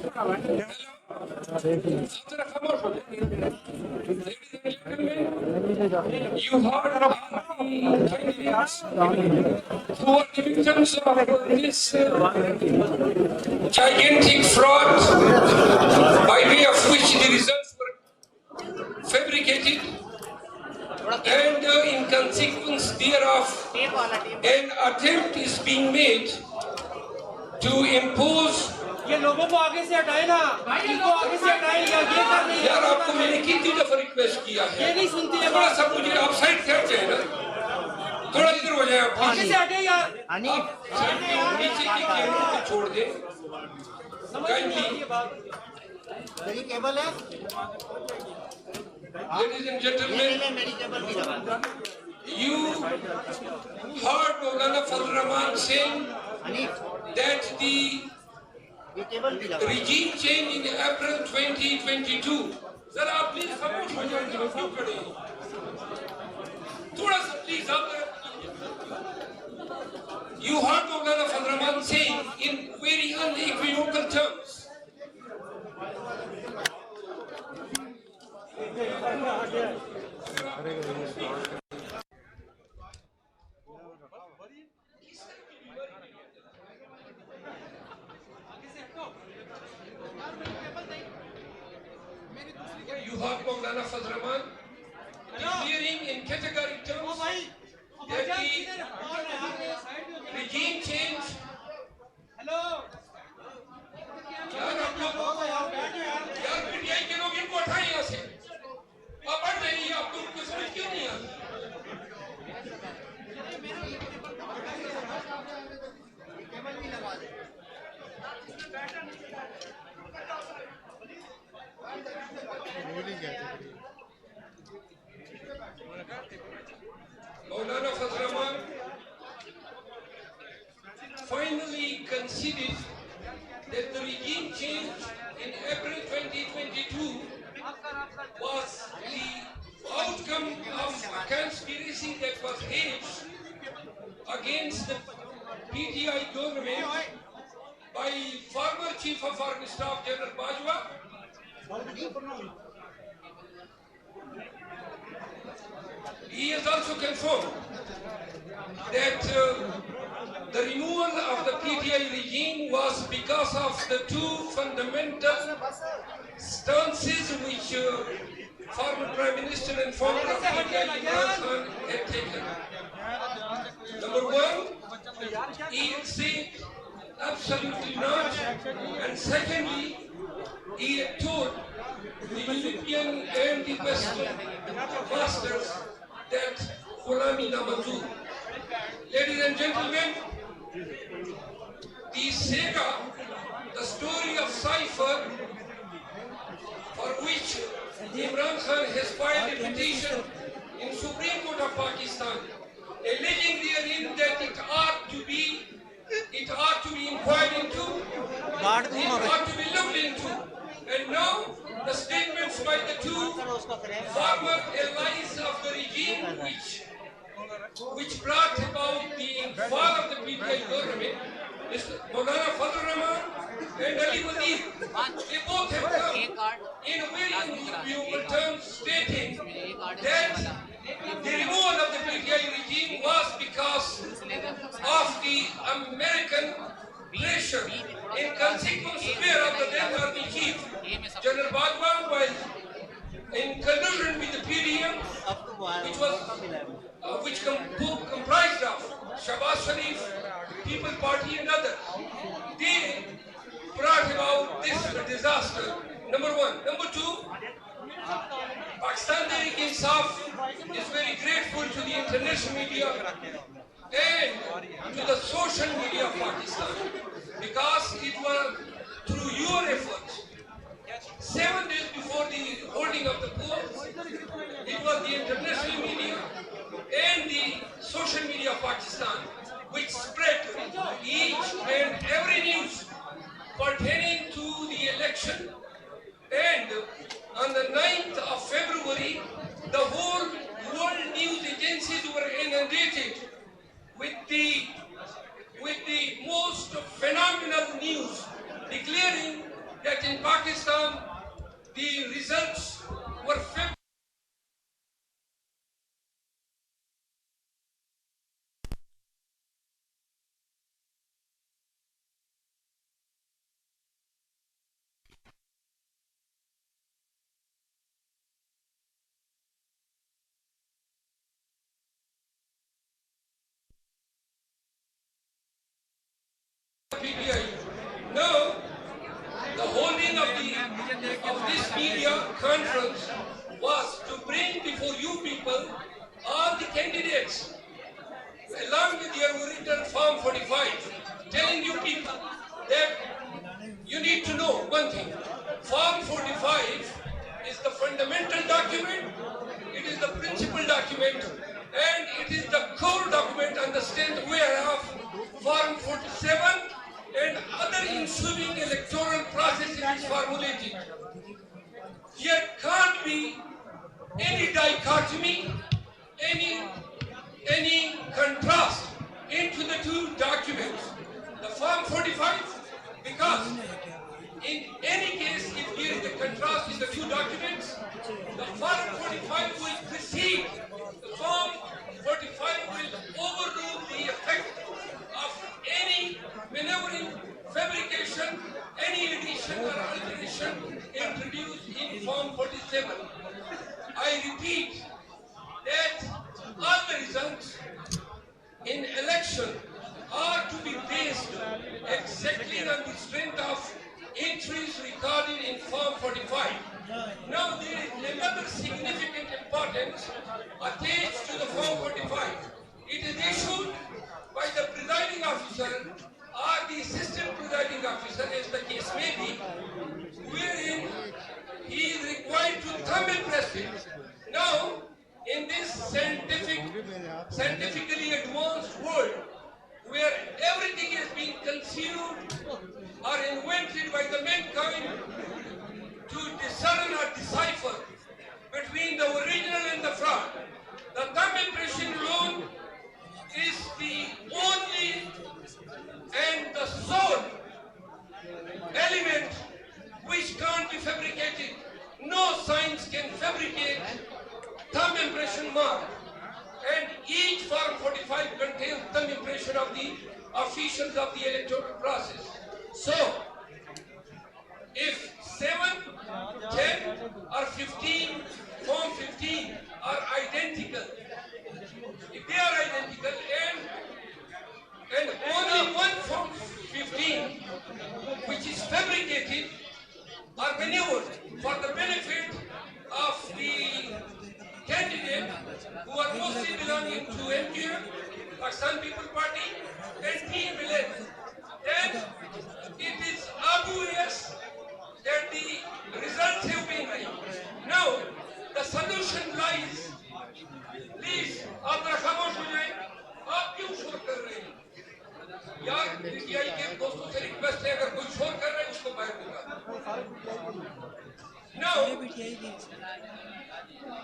You heard of who are the victims of this gigantic fraud by way of which the results were fabricated, and in consequence thereof an attempt is being made to impose. یہ لوگوں کو آگے سے ہٹائے نا، ان کو آگے سے ہٹائے، یا یہ کر رہی ہے یار آپ کو میں نے کتنی دفعہ ریکویسٹ کیا ہے، یہ نہیں سنتی ہے، تھوڑا سا مجھے آپ سائڈ کر جائیں نا، تھوڑا ادھر ہو جائیں آپ آگے سے ہٹے یار، آپ نیچے کی کیمروں کو چھوڑ دیں کائنڈلی. میری کیبل ہے، Ladies and gentlemen, you heard Maulana Fazlur Rahman saying that the regime change in April 2022. ذرا آپ پلیز خاموش ہو جائیں، آپ کیوں کھڑے ہیں؟ تھوڑا سا پلیز آپ. You heard Maulana Fazlur Rahman saying in very unequivocal terms you have Maulana Fazlur Rahman declaring in categorical terms that the regime change. یار آپ لوگ یار PTI کے لوگ ان کو اٹھائیں یہاں سے، آپ پڑھ رہے ہیں، آپ لوگ کو سمجھ کیوں نہیں آتا؟ Maulana Fazlur Rahman finally conceded that the regime change in April 2022 was the outcome of a conspiracy that was staged against the PTI government by former Chief of Foreign Staff General Bajwa. He has also confirmed that the removal of the PTI regime was because of the two fundamental stances which former Prime Minister and founder of PTI had taken. Number one, he said absolutely not, and secondly, he had told the European and the Western masters that Ghulami na manzoor. Ladies and gentlemen, the saga, the story of cipher, for which Imran Khan has filed a petition in Supreme Court of Pakistan, alleging therein that it ought to be inquired into, it ought to be looked into. And now the statements by the two former allies of the regime which brought about the fall of the PTI government, Maulana Fazlur Rahman and Ali Wazir, they both have come in very unequivocal terms stating that the removal of the PTI regime was because of the American pressure in consequence whereof the then Army Chief General Bajwa, while in collusion with the PDM, which comprised of Shahbaz Sharif, People Party and others, they brought about this disaster. Number one. Number two, Pakistan Tehreek Insaf is very grateful to the international media and to the social media of Pakistan, because it was through your efforts. 7 days before the holding of the polls, it was the international media and the social media of Pakistan which spread each and every news pertaining to the election. And on the 9th of February, the whole world news agencies were inundated with the most phenomenal news declaring that in Pakistan the results were PTI. Now, the holding of this media conference was to bring before you people all the candidates along with their written Form 45, telling you people that you need to know one thing. Form 45 is the fundamental document, it is the principal document, and it is the core document on the strength whereof Form 47 and other ensuing electoral processes is formulated. There can't be any dichotomy, any contrast into the two documents. The Form 45, because in any case, if there is a contrast in the two documents, the Form 45 will precede. The Form 45 will overrule the effect of any maneuvering, fabrication, any addition or alteration introduced in Form 47. I repeat that all the results in election are to be based exactly on the strength of entries recorded in Form 45. Now there is another significant importance attached to the Form 45. It is issued by the presiding officer or the assistant presiding officer, as the case may be, wherein he is required to thumb impress it. Now, in this scientifically advanced world, where everything is being conceived or invented by the mankind to discern or decipher between the original and the fraud, the thumb impression alone is the only and the sole element which can't be fabricated. No science can fabricate thumb impression mark. And each Form 45 contains thumb impression of the officials of the electoral process. So, if 7, 10 or 15, Form 15 are identical, if they are identical and only one Form 15 which is fabricated or maneuvered for the benefit of the candidate who are mostly belonging to MQM, Pakistan People Party and PMLN, then it is obvious that the results have been made. Now, the solution lies. Please, आप जरा खामोश हो जाएं, आप क्यों शोर कर रहे हैं? यार, पीटीआई के दोस्तों से रिक्वेस्ट है, अगर कोई शोर कर रहा है, उसको बाहर निकालो. Now,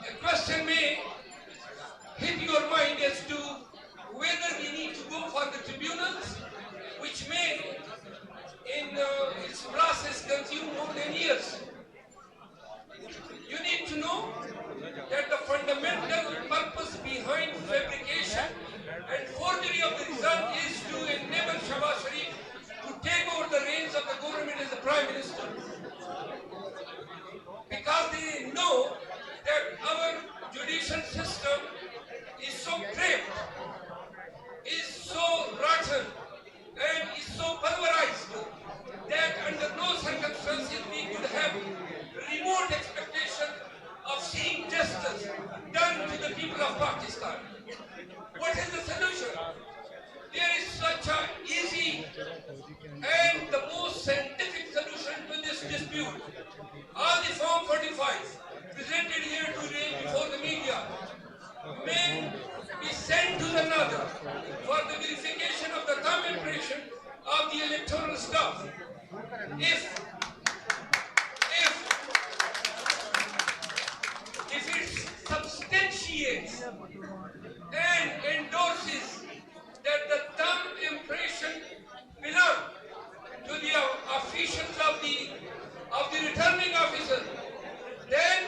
a question may hit your mind as to whether we need to go for the tribunals, which may, in its process, consume more than years. You need to know that the fundamental purpose behind fabrication and forgery of the result is to enable Shahbaz Sharif to take over the reins of the government as the Prime Minister. Because they know that our judicial system is so cramped, is so rotten, and is so pulverized that under no circumstances we could have remote expectation of seeing justice done to the people of Pakistan. What is the solution? There is such an easy and the most scientific solution to this dispute. All the Form 45 presented here today before the media may be sent to the NADA for the verification of the thumb impression of the electoral stuff. If it substantiates and endorses that the thumb impression belong to the officials of the of the returning officer, then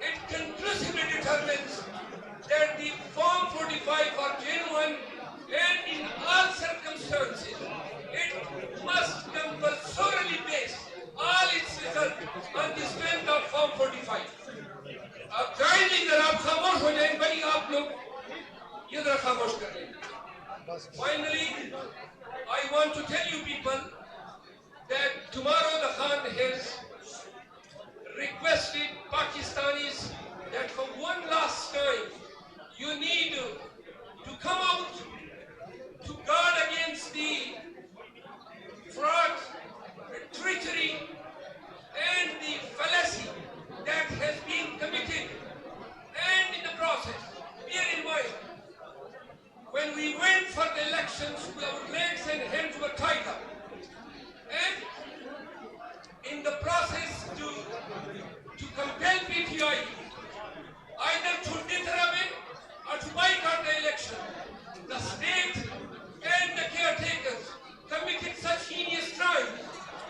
it conclusively determines that the Form 45 are genuine, and in all circumstances it must compulsorily base all its result on the strength of Form 45. अब kindly अगर आप खामोश हो जाएं भाई, आप लोग ये जरा खामोश कर लें. Finally, I want to tell you people that tomorrow the Khan has requested Pakistanis that for one last time you need to come out to guard against the fraud, treachery and the fallacy that has been committed. And in the process, bear in mind, when we went for the elections, our legs and hands were tied up. And in the process to compel PTI either to determine or to boycott the election, the state and the caretakers committed such heinous crimes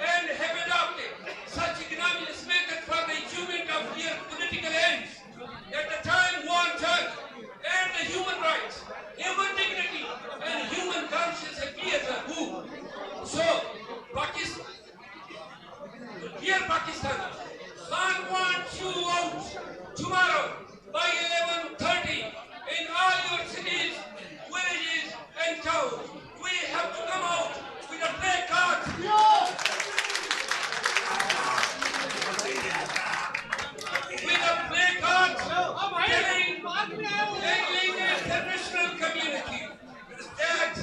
and have adopted such ignominious methods for the achievement of their political ends that the time wanted and the human rights, human dignity and human conscience appear taboo. So, dear Pakistan, Khan wants you out tomorrow by 11:30 in all your cities, villages and towns. We have to come out with a placard. With a placard telling the international community that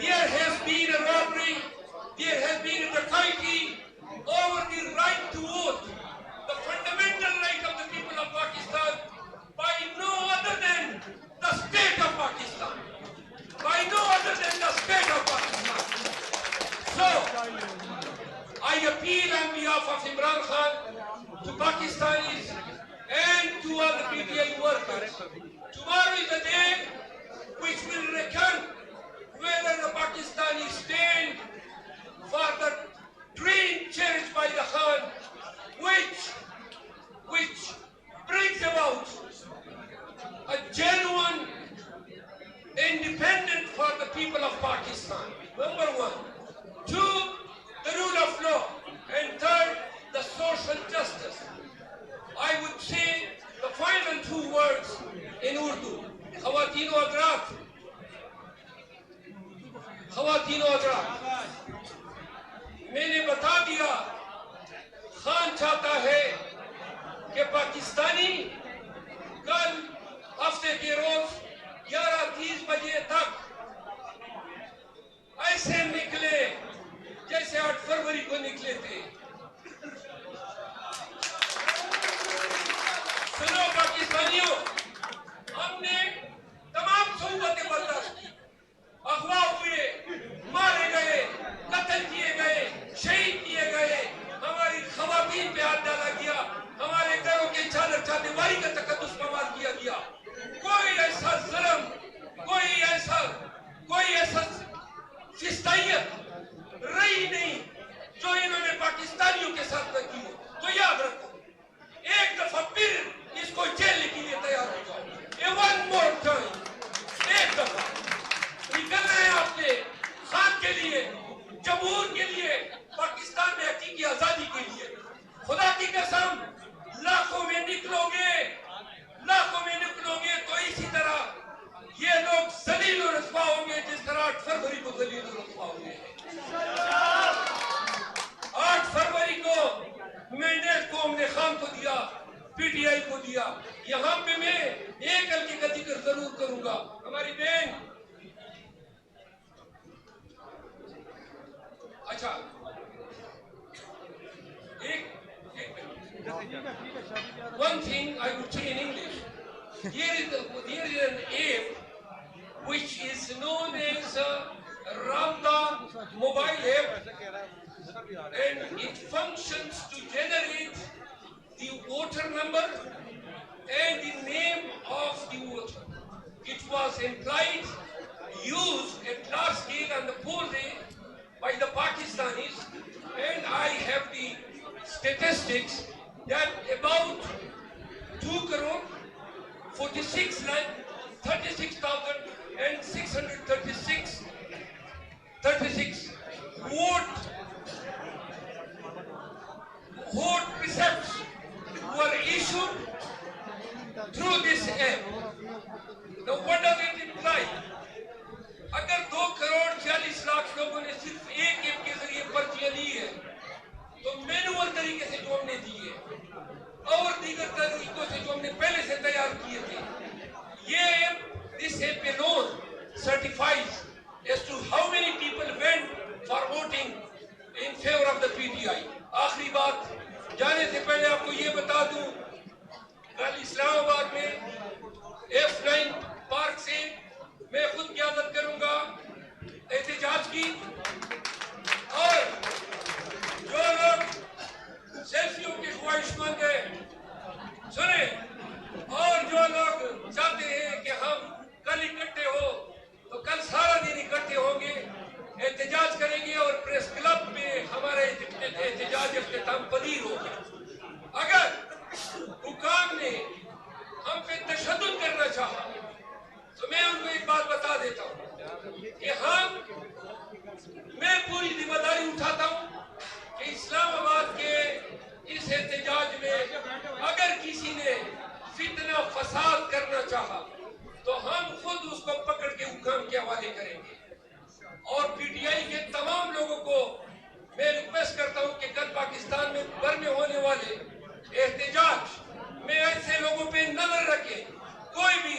there has been a robbery, there has been a dacoity over the right to vote, the fundamental right of the people of Pakistan, by no other than the state of Pakistan. By no other than the state of Pakistan. So, I appeal on behalf of Imran Khan to Pakistanis and to all the PTI workers. Tomorrow is the day which will reckon whether the Pakistanis stand for the dream cherished by the Khan, which brings about a genuine independence for the people of Pakistan. Number one. Two, the rule of law. And third, the social justice. I would say the final two words in Urdu. Khawatino Adraf. Khawatino Adraf. मैंने बता दिया, खान चाहता है कि पाकिस्तानी कल हफ्ते के रोज 11:30 बजे तक ऐसे निकले जैसे 8 फरवरी को निकले थे. सुनो पाकिस्तानियों, हमने तमाम सोबतें बर्दाश्त की, अगवा हुए, मारे गए, कत्ल किए गए, शहीद किए गए, हमारी खवातीन पे हाथ डाला गया, हमारे घरों के चादर चादीवारी का तकद्दुस बर्बाद किया गया. कोई ऐसा जुल्म, कोई ऐसा फिस्तायत रही नहीं जो इन्होंने पाकिस्तानियों के साथ न की हो. तो याद रखो, एक दफा फिर इसको जेल के लिए तैयार हो जाओ. ये वन मोर टाइम, एक दफा निकलना है आपने खान के लिए, जमहूर के लिए, पाकिस्तान में हकीकी आजादी के लिए. खुदा की कसम, लाखों में निकलोगे तो इसी तरह ये लोग जलील और रस्वा होंगे जिस तरह 8 फरवरी को जलील और रस्वा होंगे. 8 फरवरी को मैंडेट को हमने खान को दिया, पीटीआई को दिया. यहाँ पे मैं एक हल्की का जिक्र जरूर करूंगा. हमारी बहन, अच्छा one thing I would say in English. Here is an app which is known as Ramda mobile app, and it functions to generate the voter number and the name of the voter. It was employed, used at large scale on the poll day by the Pakistanis, and I have the statistics that about 2,46,36,636 vote precepts were issued through this app. Now what does it imply? اگر 2,40,00,000 لوگوں نے صرف ایک app کے ذریعے پرچیاں لی ہے تو مینوئل طریقے سے جو ہم نے دی ہے اور دیگر طریقوں سے جو ہم نے پہلے سے تیار کیے تھے, یہ app, this app alone certifies as to how many people went for voting in favor of the PTI. آخری بات جانے سے پہلے آپ کو یہ بتا دوں, کل اسلام آباد میں F9 پارک سے میں خود قیادت کروں گا احتجاج کی, اور جو لوگ سیلفیوں کی خواہشمند ہیں سنیں, اور جو لوگ چاہتے ہیں کہ ہم کل اکٹھے ہو تو کل سارا دن اکٹھے ہوں گے, احتجاج کریں گے اور پریس کلب میں ہمارا احتجاج اختتام پذیر ہوگا. اگر حکام نے ہم پہ تشدد کرنا چاہا تو میں ان کو ایک بات بتا دیتا ہوں کہ میں پوری ذمہ داری اٹھاتا ہوں کہ اسلام آباد کے اس احتجاج میں اگر کسی نے فتنہ فساد کرنا چاہا تو ہم خود اس کو پکڑ کے حکام کے حوالے کریں گے. اور PTI کے تمام لوگوں کو میں ریکویسٹ کرتا ہوں کہ کل پاکستان میں بھر میں ہونے والے احتجاج میں ایسے لوگوں پہ نظر رکھیں, کوئی بھی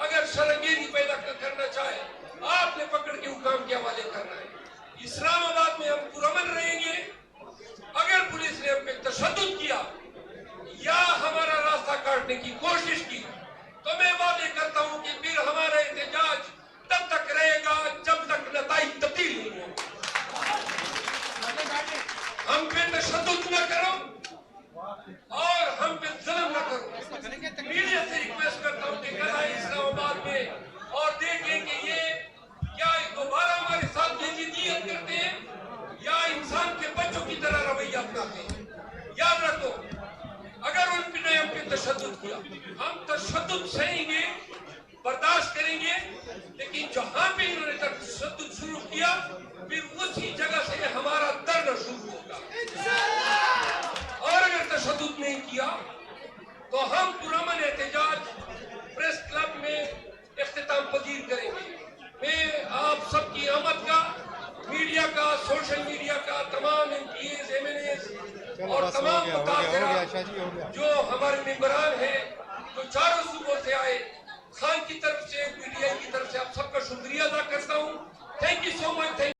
اگر شرمگیری پیدا کرنا چاہے آپ نے پکڑ کے حکام کے حوالے کرنا ہے. اسلام آباد میں ہم پرامن رہیں گے. اگر پولیس نے ہم پہ تشدد کیا یا ہمارا راستہ کاٹنے کی کوشش کی تو میں وعدے کرتا ہوں کہ پھر ہمارا احتجاج تب تک رہے گا جب تک نتائج تبدیل نہیں ہوں. ہم پہ تشدد نہ کرو اور ہم پہ ظلم نہ کرو. میڈیا سے ریکویسٹ کرتا ہوں کہ کل آئے اسلام آباد میں اور دیکھیں کہ یہ کیا دوبارہ ہمارے ساتھ یہ جدیت کرتے ہیں یا انسان کے بچوں کی طرح رویہ اپناتے ہیں. یاد رکھو, اگر ان نے ہم پہ تشدد کیا ہم تشدد سہیں گے, برداشت کریں گے, لیکن جہاں پہ انہوں نے تشدد شروع کیا پھر اسی جگہ سے ہمارا دھرنا شروع ہوگا. اور اگر تشدد نہیں کیا تو ہم پرامن احتجاج پریس کلب میں اختتام پذیر کریں گے. میں آپ سب کی آمد کا, میڈیا کا, سوشل میڈیا کا, تمام MPs, MNAs اور تمام متاثرہ جو ہمارے ممبران ہیں جو چاروں صوبوں سے آئے, خان کی طرف سے, PTI کی طرف سے آپ سب کا شکریہ ادا کرتا ہوں. Thank you so much.